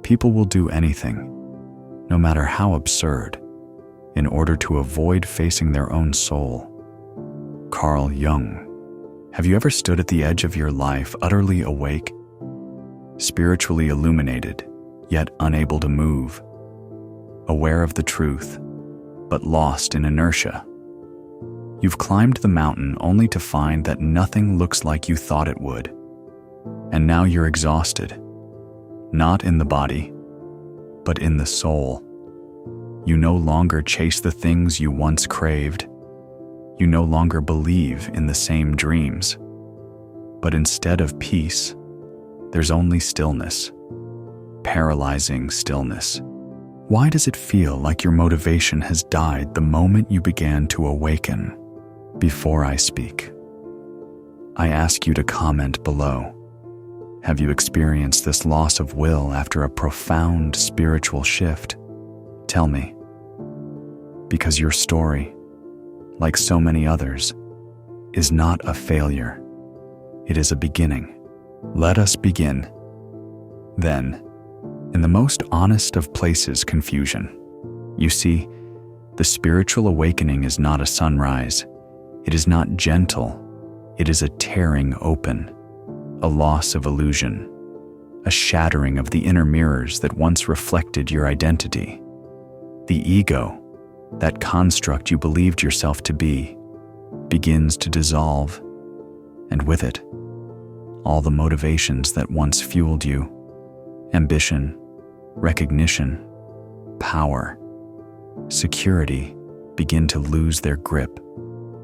People will do anything, no matter how absurd, in order to avoid facing their own soul. Carl Jung. Have you ever stood at the edge of your life, utterly awake, spiritually illuminated, yet unable to move, aware of the truth, but lost in inertia? You've climbed the mountain only to find that nothing looks like you thought it would, and now you're exhausted, not in the body, but in the soul. You no longer chase the things you once craved. You no longer believe in the same dreams. But instead of peace, there's only stillness, paralyzing stillness. Why does it feel like your motivation has died the moment you began to awaken? Before I speak, I ask you to comment below. Have you experienced this loss of will after a profound spiritual shift? Tell me. Because your story, like so many others, is not a failure. It is a beginning. Let us begin. Then, in the most honest of places, confusion. You see, the spiritual awakening is not a sunrise. It is not gentle. It is a tearing open, a loss of illusion, a shattering of the inner mirrors that once reflected your identity. The ego, that construct you believed yourself to be, begins to dissolve, and with it, all the motivations that once fueled you, ambition, recognition, power, security, begin to lose their grip.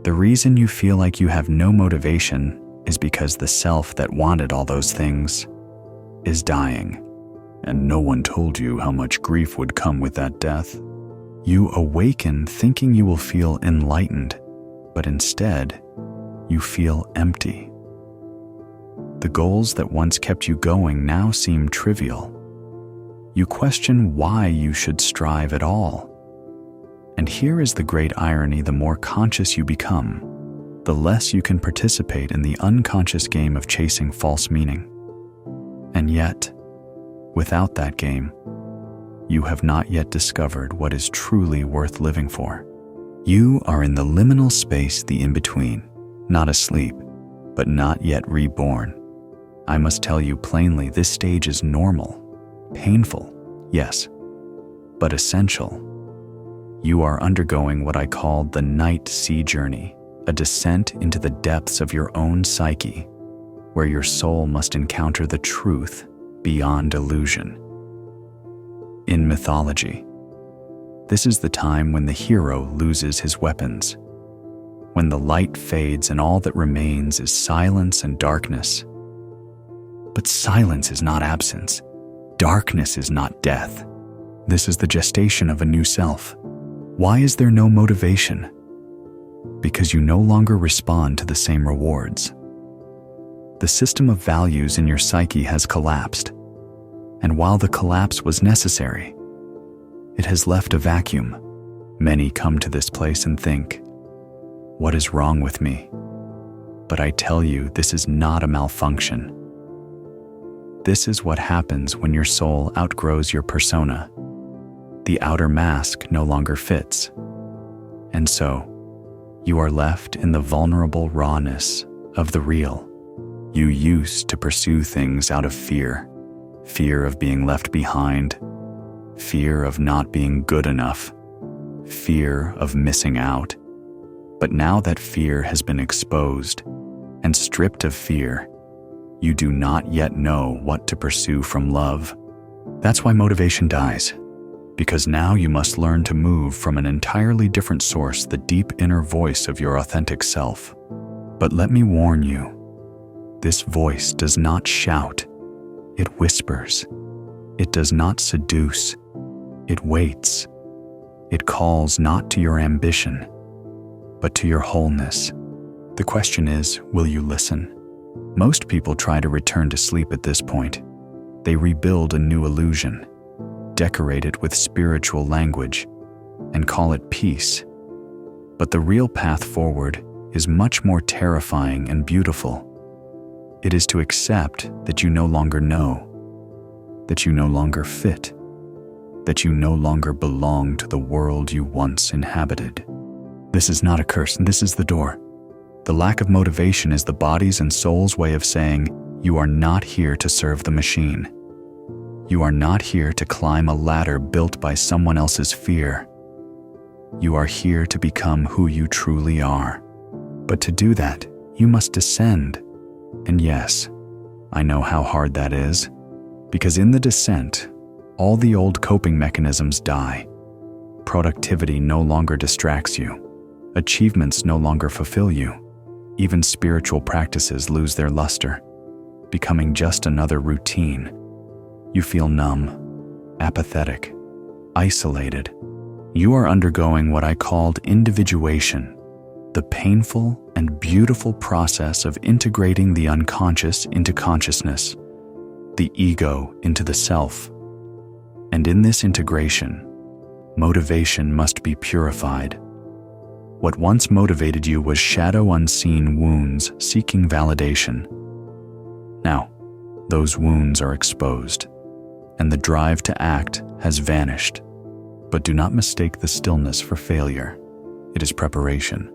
The reason you feel like you have no motivation is because the self that wanted all those things is dying. And no one told you how much grief would come with that death. You awaken thinking you will feel enlightened, but instead, you feel empty. The goals that once kept you going now seem trivial. You question why you should strive at all. And here is the great irony: the more conscious you become, the less you can participate in the unconscious game of chasing false meaning. And yet, without that game, you have not yet discovered what is truly worth living for. You are in the liminal space, the in-between, not asleep, but not yet reborn. I must tell you plainly, this stage is normal, painful, yes, but essential. You are undergoing what I call the night sea journey, a descent into the depths of your own psyche, where your soul must encounter the truth beyond illusion. In mythology, this is the time when the hero loses his weapons, when the light fades and all that remains is silence and darkness. But silence is not absence. Darkness is not death. This is the gestation of a new self. Why is there no motivation? Because you no longer respond to the same rewards. The system of values in your psyche has collapsed. And while the collapse was necessary, it has left a vacuum. Many come to this place and think, "What is wrong with me?" But I tell you, this is not a malfunction. This is what happens when your soul outgrows your persona. The outer mask no longer fits. And so, you are left in the vulnerable rawness of the real. You used to pursue things out of fear. Fear of being left behind, fear of not being good enough, fear of missing out. But now that fear has been exposed and stripped of fear, you do not yet know what to pursue from love. That's why motivation dies, because now you must learn to move from an entirely different source, the deep inner voice of your authentic self. But let me warn you, this voice does not shout. It whispers. It does not seduce. It waits. It calls not to your ambition, but to your wholeness. The question is, will you listen? Most people try to return to sleep at this point. They rebuild a new illusion, decorate it with spiritual language, and call it peace. But the real path forward is much more terrifying and beautiful. It is to accept that you no longer know, that you no longer fit, that you no longer belong to the world you once inhabited. This is not a curse, this is the door. The lack of motivation is the body's and soul's way of saying, you are not here to serve the machine. You are not here to climb a ladder built by someone else's fear. You are here to become who you truly are. But to do that, you must descend. And yes, I know how hard that is, because in the descent, all the old coping mechanisms die. Productivity no longer distracts you. Achievements no longer fulfill you. Even spiritual practices lose their luster, becoming just another routine. You feel numb, apathetic, isolated. You are undergoing what I called individuation, the painful and beautiful process of integrating the unconscious into consciousness, the ego into the self. And in this integration, motivation must be purified. What once motivated you was shadow unseen wounds seeking validation. Now, those wounds are exposed, and the drive to act has vanished. But do not mistake the stillness for failure. It is preparation.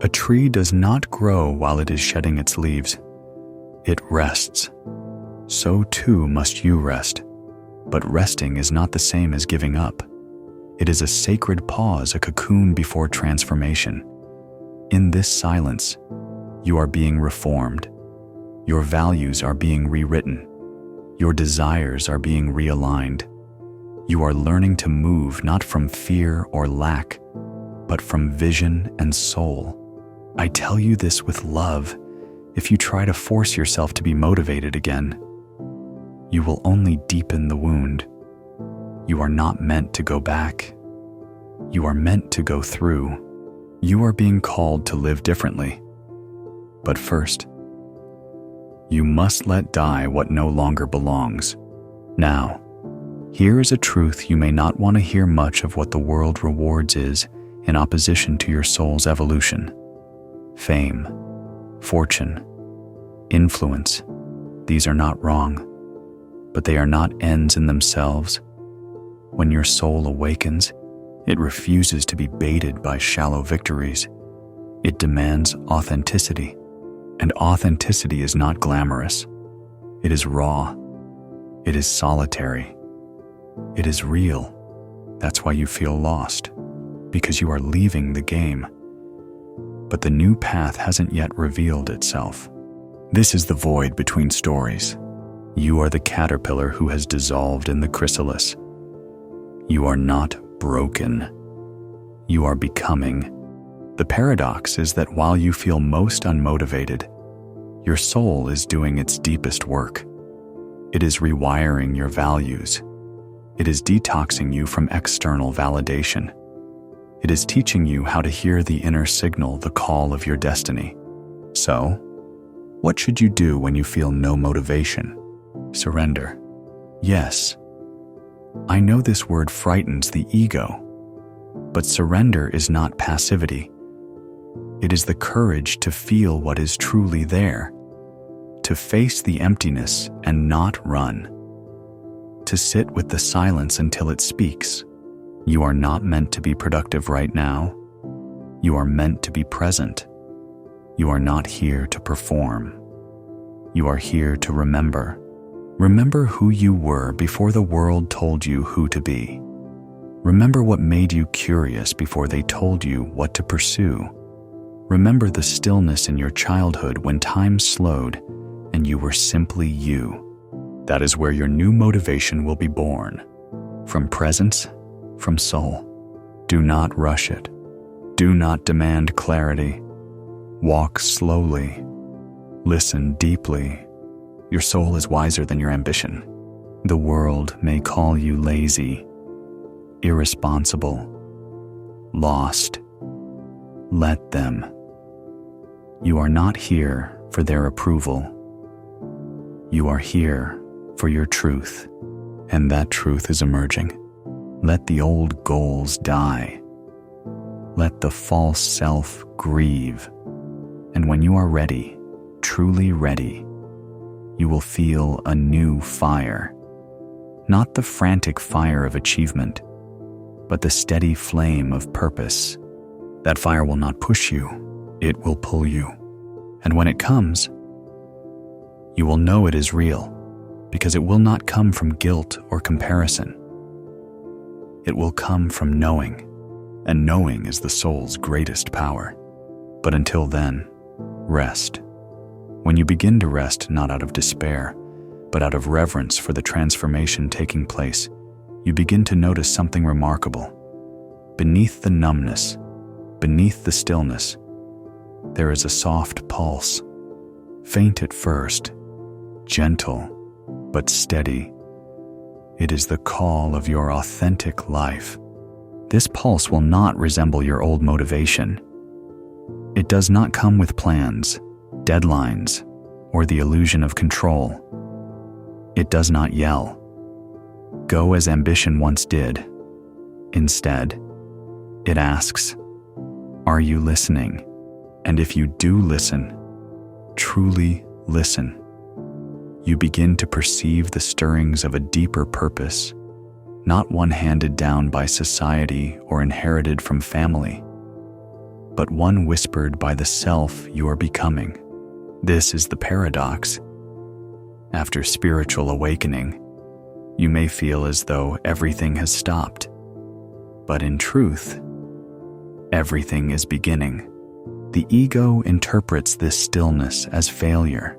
A tree does not grow while it is shedding its leaves. It rests. So too must you rest. But resting is not the same as giving up. It is a sacred pause, a cocoon before transformation. In this silence, you are being reformed. Your values are being rewritten. Your desires are being realigned. You are learning to move not from fear or lack, but from vision and soul. I tell you this with love. If you try to force yourself to be motivated again, you will only deepen the wound. You are not meant to go back. You are meant to go through. You are being called to live differently. But first, you must let die what no longer belongs. Now, here is a truth you may not want to hear. Much of what the world rewards is in opposition to your soul's evolution. Fame, fortune, influence, these are not wrong, but they are not ends in themselves. When your soul awakens, it refuses to be baited by shallow victories. It demands authenticity, and authenticity is not glamorous. It is raw. It is solitary. It is real. That's why you feel lost, because you are leaving the game. But the new path hasn't yet revealed itself. This is the void between stories. You are the caterpillar who has dissolved in the chrysalis. You are not broken. You are becoming. The paradox is that while you feel most unmotivated, your soul is doing its deepest work. It is rewiring your values. It is detoxing you from external validation. It is teaching you how to hear the inner signal, the call of your destiny. So, what should you do when you feel no motivation? Surrender. Yes, I know this word frightens the ego, but surrender is not passivity. It is the courage to feel what is truly there, to face the emptiness and not run, to sit with the silence until it speaks. You are not meant to be productive right now. You are meant to be present. You are not here to perform. You are here to remember. Remember who you were before the world told you who to be. Remember what made you curious before they told you what to pursue. Remember the stillness in your childhood when time slowed and you were simply you. That is where your new motivation will be born. From presence, from soul. Do not rush it. Do not demand clarity. Walk slowly. Listen deeply. Your soul is wiser than your ambition. The world may call you lazy, irresponsible, lost. Let them. You are not here for their approval. You are here for your truth, and that truth is emerging. Let the old goals die. Let the false self grieve. And when you are ready, truly ready, you will feel a new fire. not the frantic fire of achievement, but the steady flame of purpose. That fire will not push you, it will pull you. And when it comes, you will know it is real, because it will not come from guilt or comparison. It will come from knowing, and knowing is the soul's greatest power. But until then, rest. When you begin to rest not out of despair, but out of reverence for the transformation taking place, you begin to notice something remarkable. Beneath the numbness, beneath the stillness, there is a soft pulse, faint at first, gentle, but steady. It is the call of your authentic life. This pulse will not resemble your old motivation. It does not come with plans, deadlines, or the illusion of control. It does not yell, "Go as ambition once did." Instead, it asks, "Are you listening? And if you do listen, truly listen," you begin to perceive the stirrings of a deeper purpose, not one handed down by society or inherited from family, but one whispered by the self you are becoming. This is the paradox. After spiritual awakening, you may feel as though everything has stopped, but in truth, everything is beginning. The ego interprets this stillness as failure,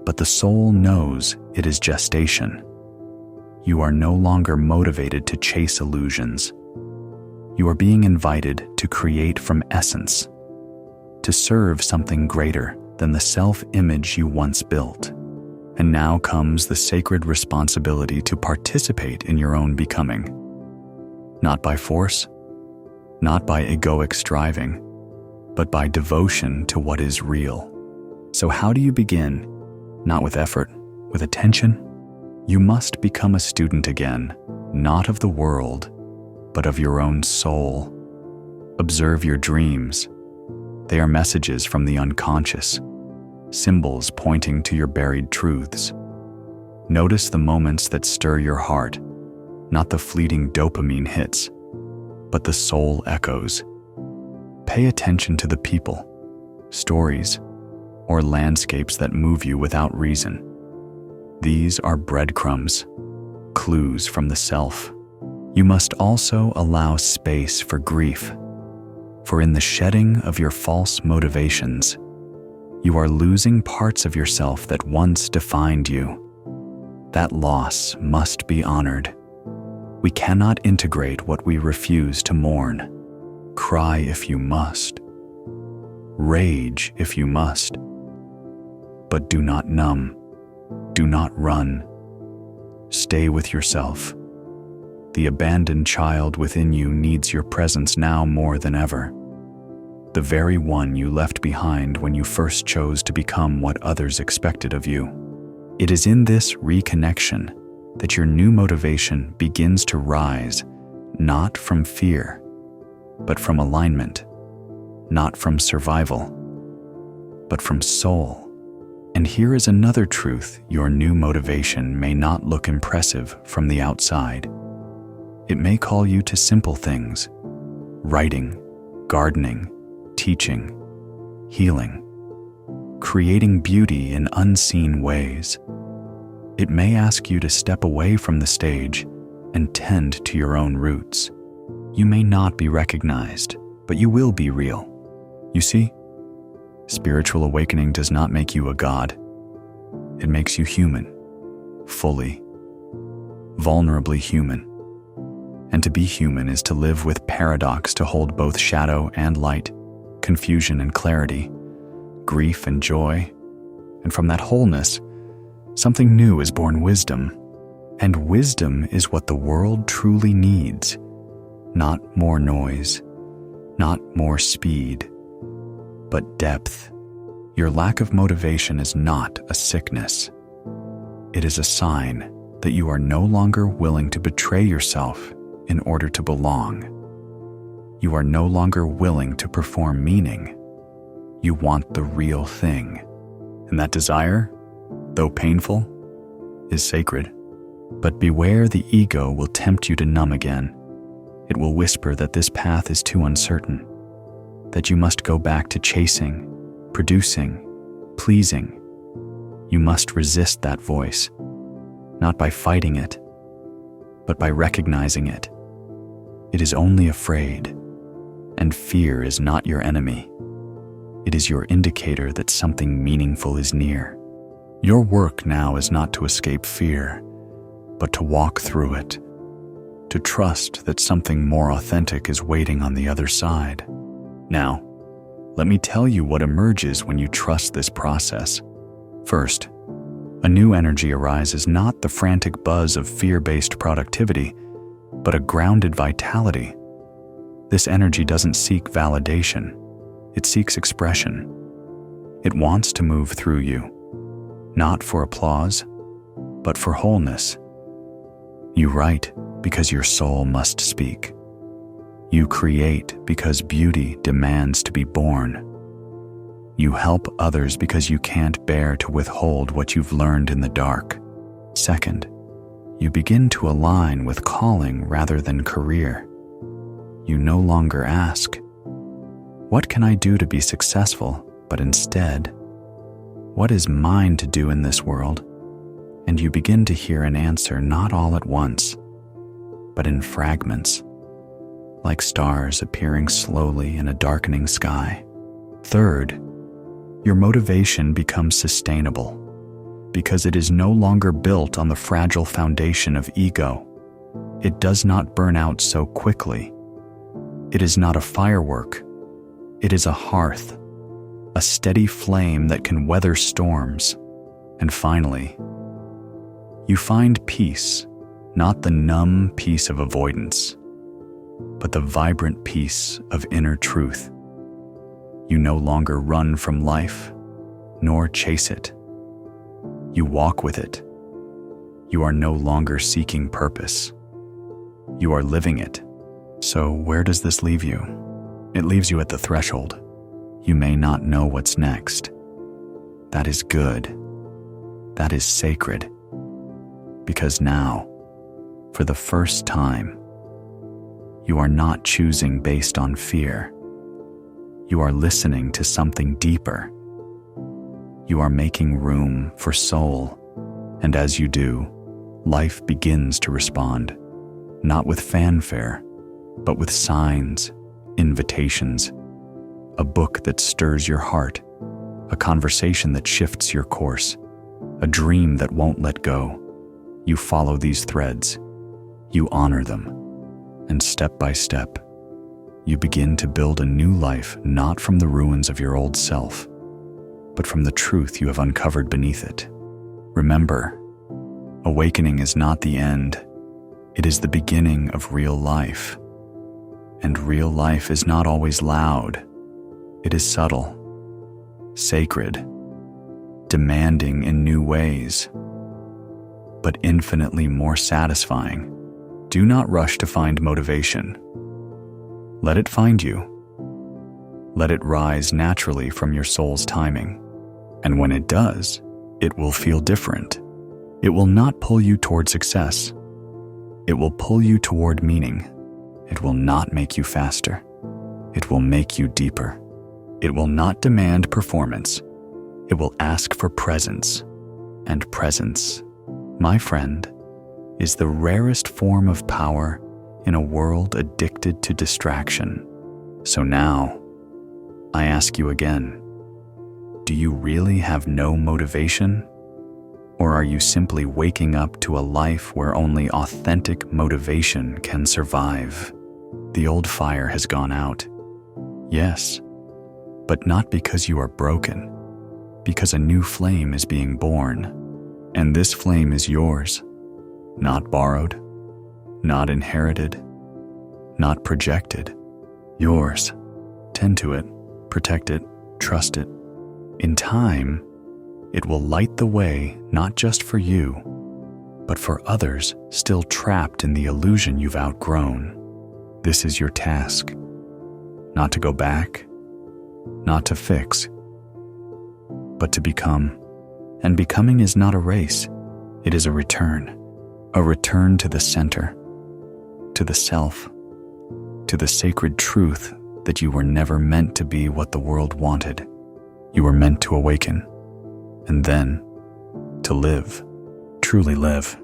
but the soul knows it is gestation. You are no longer motivated to chase illusions. You are being invited to create from essence, to serve something greater than the self-image you once built. And now comes the sacred responsibility to participate in your own becoming. Not by force, not by egoic striving, but by devotion to what is real. So how do you begin? Not with effort, with attention. You must become a student again, not of the world, but of your own soul. Observe your dreams. They are messages from the unconscious, symbols pointing to your buried truths. Notice the moments that stir your heart, not the fleeting dopamine hits, but the soul echoes. Pay attention to the people, stories, or landscapes that move you without reason. These are breadcrumbs, clues from the self. You must also allow space for grief, for in the shedding of your false motivations, you are losing parts of yourself that once defined you. That loss must be honored. We cannot integrate what we refuse to mourn. Cry if you must. Rage if you must. But do not numb. Do not run. Stay with yourself. The abandoned child within you needs your presence now more than ever. The very one you left behind when you first chose to become what others expected of you. It is in this reconnection that your new motivation begins to rise, not from fear, but from alignment, not from survival, but from soul. And here is another truth: your new motivation may not look impressive from the outside. It may call you to simple things: writing, gardening, teaching, healing, creating beauty in unseen ways. It may ask you to step away from the stage and tend to your own roots. You may not be recognized, but you will be real. You see, spiritual awakening does not make you a god. It makes you human, fully, vulnerably human. And to be human is to live with paradox, to hold both shadow and light, confusion and clarity, grief and joy. And from that wholeness, something new is born: wisdom. And wisdom is what the world truly needs. Not more noise, not more speed, but depth. Your lack of motivation is not a sickness. It is a sign that you are no longer willing to betray yourself in order to belong. You are no longer willing to perform meaning. You want the real thing. And that desire, though painful, is sacred. But beware, the ego will tempt you to numb again. It will whisper that this path is too uncertain, that you must go back to chasing, producing, pleasing. You must resist that voice, not by fighting it, but by recognizing it. It is only afraid, and fear is not your enemy. It is your indicator that something meaningful is near. Your work now is not to escape fear, but to walk through it, to trust that something more authentic is waiting on the other side. Now, let me tell you what emerges when you trust this process. First, a new energy arises, not the frantic buzz of fear-based productivity, but a grounded vitality. This energy doesn't seek validation. It seeks expression. It wants to move through you, not for applause, but for wholeness. You write because your soul must speak. You create because beauty demands to be born. You help others because you can't bear to withhold what you've learned in the dark. Second, you begin to align with calling rather than career. You no longer ask, "What can I do to be successful?" but instead, "What is mine to do in this world?" And you begin to hear an answer not all at once, but in fragments, like stars appearing slowly in a darkening sky. Third, your motivation becomes sustainable because it is no longer built on the fragile foundation of ego. It does not burn out so quickly. It is not a firework. It is a hearth, a steady flame that can weather storms. And finally, you find peace, not the numb peace of avoidance, but the vibrant peace of inner truth. You no longer run from life, nor chase it. You walk with it. You are no longer seeking purpose. You are living it. So where does this leave you? It leaves you at the threshold. You may not know what's next. That is good. That is sacred. Because now, for the first time, you are not choosing based on fear. You are listening to something deeper. You are making room for soul, and as you do, life begins to respond, not with fanfare, but with signs, invitations, a book that stirs your heart, a conversation that shifts your course, a dream that won't let go. You follow these threads, you honor them, and step by step, you begin to build a new life not from the ruins of your old self, but from the truth you have uncovered beneath it. Remember, awakening is not the end, it is the beginning of real life. And real life is not always loud. It is subtle, sacred, demanding in new ways, but infinitely more satisfying. Do not rush to find motivation. Let it find you. Let it rise naturally from your soul's timing. And when it does, it will feel different. It will not pull you toward success. It will pull you toward meaning. It will not make you faster. It will make you deeper. It will not demand performance. It will ask for presence. And presence, my friend, is the rarest form of power in a world addicted to distraction. So now, I ask you again, do you really have no motivation? Or are you simply waking up to a life where only authentic motivation can survive? The old fire has gone out. Yes, but not because you are broken, because a new flame is being born. And this flame is yours, not borrowed, not inherited, not projected. Yours. Tend to it, protect it, trust it. In time, it will light the way not just for you, but for others still trapped in the illusion you've outgrown. This is your task. Not to go back, not to fix, but to become. And becoming is not a race, it is a return. A return to the center, to the self, to the sacred truth that you were never meant to be what the world wanted. You were meant to awaken, and then to live, truly live.